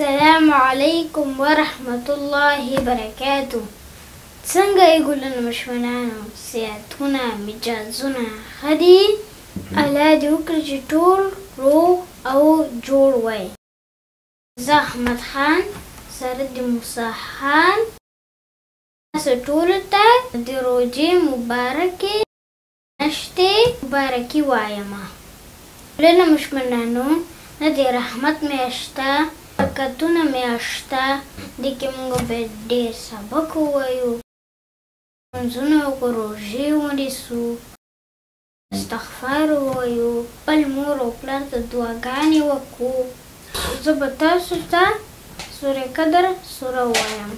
السلام عليكم ورحمة الله وبركاته. څنګه یې ګلونه مشمنانو، صحتونه مجازونه ښه دي؟ الله دې وکړي چې ټول روغ او جوړ وای. زه احمد خان سره د موسی خان تاسو ټولو ته د روژې مبارکې میاشتې مبارکي وایم. ګلونه مشمنانو، نه د رحمت میاشت ده، برکتونه میاشت ده، دې کې موږ باید ډېر سبق ووایو، لمونځونه وکړو، روژې ونیسو، استغفار ووایو، خپل مور او پلار ته دعاګانې وکړو. زه به تاسو ته سورې قدر سوره ووایم.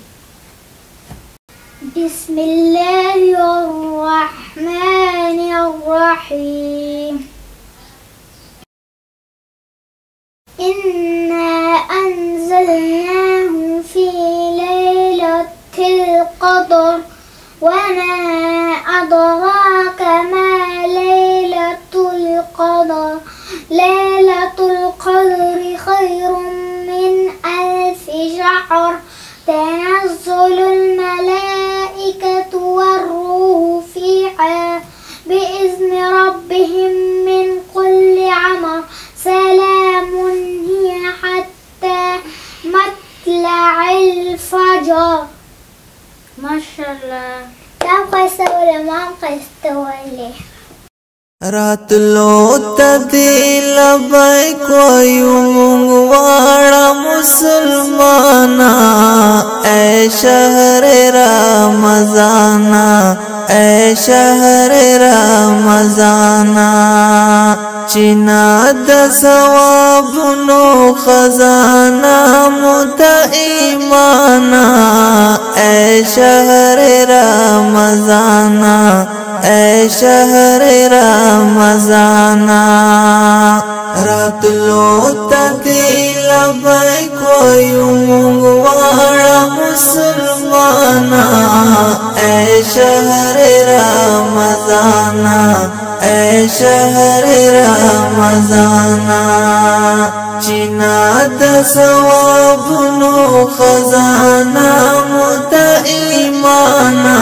بسم الله الرحمن الرحيم. إنا أنزلناه في ليلة القدر وما أدراك ما ليلة القدر. ليلة القدر خير من 1000 شهر. تنزل الملائكة والروح فيها بإذن ربهم من كل أمر. سلام هي حتى مطلع الفجر. ما شاء الله. تام قيسته ولا ما قيسته ولا راتلو تدی لبیک ویو مونږ واړه مسلمانا، اے شهر رمضانا، اے شهر رمضانا، چینا د ثوابونو خزانه مت ایمانا، اے شهر رمضانا، اے شهر رمضانا. راتلو تدی لبیک ویو مونږ واړه مسلمانا، اے شهر رمضانا، اے شهر رمضانا، چینا د ثوابونو خزانه مت ایمانا،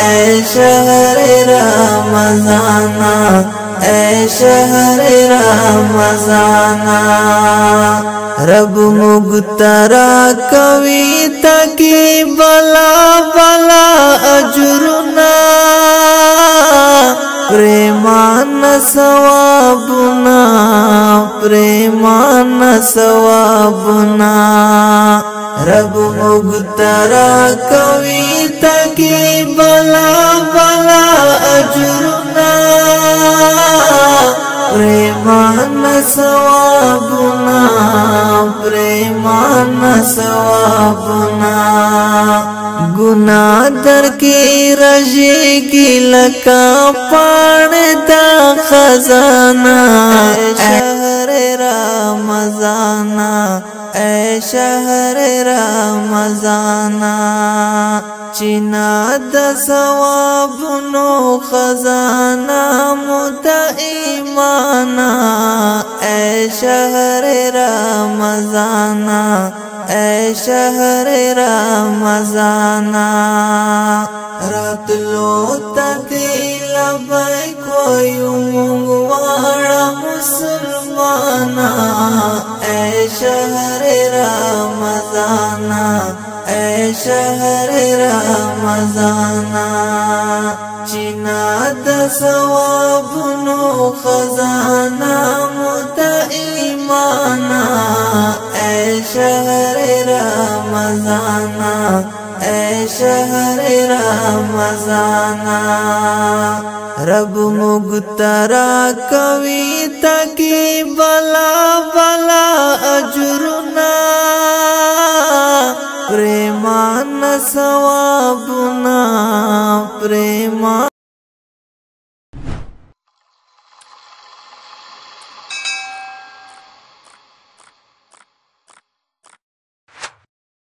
اے شهر رمضانا، اے شهر رمضانا. رب مغترا کوي تاکي بلا بلا اجرنا، پریمان ثوابنا، پریمان ثوابنا. رب مغترا کوي تاکي بلا بلا اجرنا، پریمان ثوابنا، پریمان ثوابنا. گناہ در کی رجی کی لکا پان دا خزانہ، اے شہر رمضانا، اے شهر رمضانا، چینا د ثوابونو خزانه مت ایمانا، اے شهر رمضانا، اے شهر رمضانا. راتلو تدی لبیک ویو مونږ واړه مسلمانا، اے شهر رمضانا، اے شهر رمضانا، چینا د ثوابونو خزانه مت ایمانا، اے شهر رمضانا، اے شهر رمضانا. رب مغترا کوي تاکي بلا بلا اجرنا، پریمان ثواب